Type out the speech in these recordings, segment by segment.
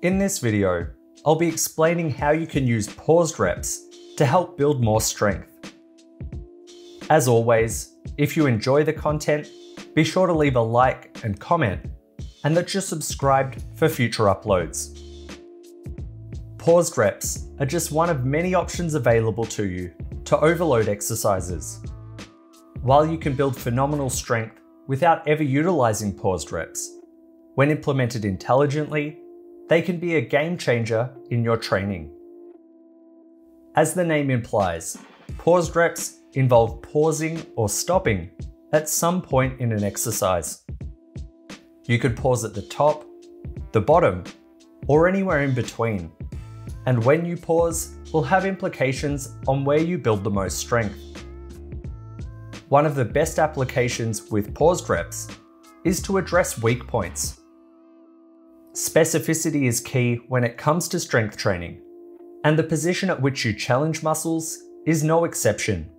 In this video, I'll be explaining how you can use paused reps to help build more strength. As always, if you enjoy the content, be sure to leave a like and comment, and that you're subscribed for future uploads. Paused reps are just one of many options available to you to overload exercises. While you can build phenomenal strength without ever utilizing paused reps, when implemented intelligently, they can be a game changer in your training. As the name implies, paused reps involve pausing or stopping at some point in an exercise. You could pause at the top, the bottom, or anywhere in between. And when you pause, will have implications on where you build the most strength. One of the best applications with paused reps is to address weak points. Specificity is key when it comes to strength training, and the position at which you challenge muscles is no exception.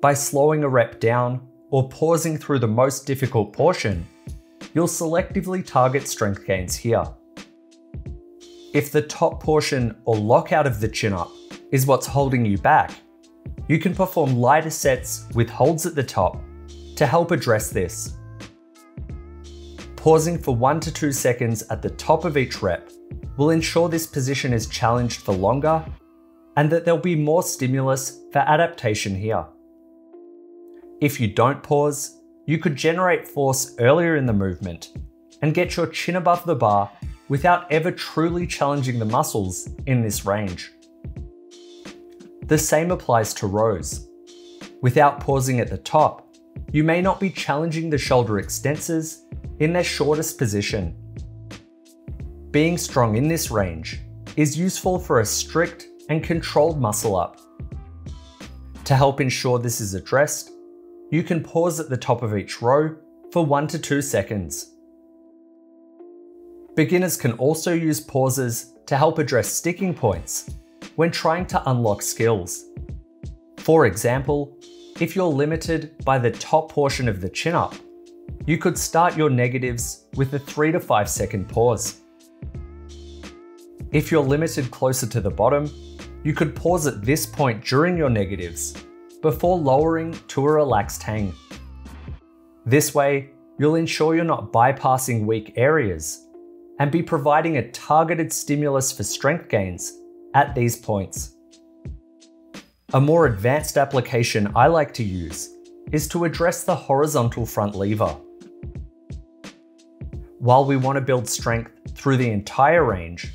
By slowing a rep down or pausing through the most difficult portion, you'll selectively target strength gains here. If the top portion or lockout of the chin-up is what's holding you back, you can perform lighter sets with holds at the top to help address this. Pausing for 1 to 2 seconds at the top of each rep will ensure this position is challenged for longer and that there'll be more stimulus for adaptation here. If you don't pause, you could generate force earlier in the movement and get your chin above the bar without ever truly challenging the muscles in this range. The same applies to rows. Without pausing at the top, you may not be challenging the shoulder extensors in their shortest position. Being strong in this range is useful for a strict and controlled muscle up. To help ensure this is addressed, you can pause at the top of each row for 1 to 2 seconds. Beginners can also use pauses to help address sticking points when trying to unlock skills. For example, if you're limited by the top portion of the chin-up, you could start your negatives with a 3 to 5 second pause. If you're limited closer to the bottom, you could pause at this point during your negatives before lowering to a relaxed hang. This way, you'll ensure you're not bypassing weak areas and be providing a targeted stimulus for strength gains at these points. A more advanced application I like to use is to address the horizontal front lever. While we want to build strength through the entire range,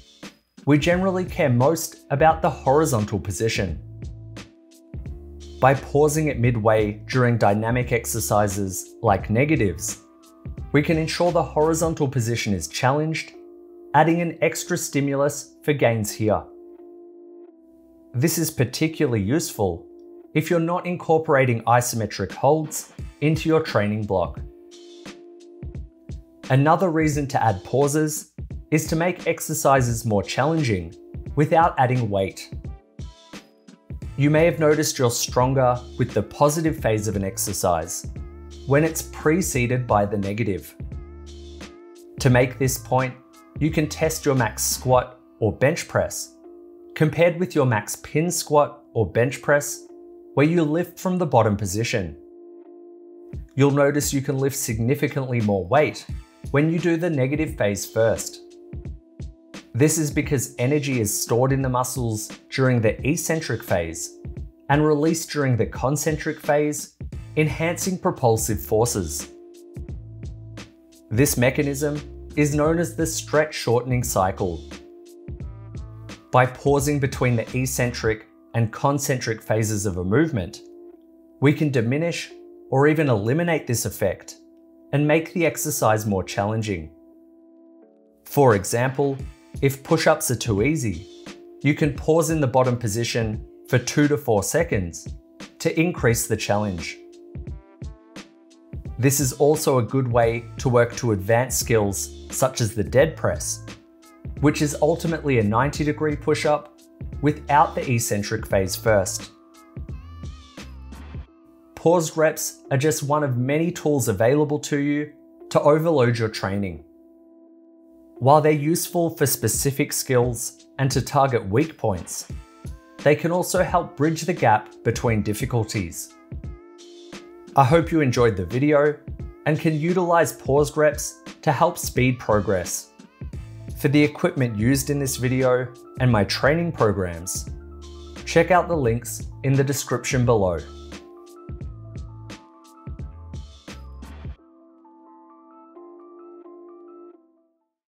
we generally care most about the horizontal position. By pausing at midway during dynamic exercises like negatives, we can ensure the horizontal position is challenged, adding an extra stimulus for gains here. This is particularly useful if you're not incorporating isometric holds into your training block. Another reason to add pauses is to make exercises more challenging without adding weight. You may have noticed you're stronger with the positive phase of an exercise when it's preceded by the negative. To make this point, you can test your max squat or bench press compared with your max pin squat or bench press where you lift from the bottom position. You'll notice you can lift significantly more weight when you do the negative phase first. This is because energy is stored in the muscles during the eccentric phase and released during the concentric phase, enhancing propulsive forces. This mechanism is known as the stretch shortening cycle. By pausing between the eccentric and concentric phases of a movement, we can diminish or even eliminate this effect and make the exercise more challenging. For example, if push-ups are too easy, you can pause in the bottom position for 2 to 4 seconds to increase the challenge. This is also a good way to work to advanced skills such as the dead press, which is ultimately a 90-degree push-up without the eccentric phase first. Paused reps are just one of many tools available to you to overload your training. While they're useful for specific skills and to target weak points, they can also help bridge the gap between difficulties. I hope you enjoyed the video and can utilize paused reps to help speed progress. For the equipment used in this video and my training programs, check out the links in the description below.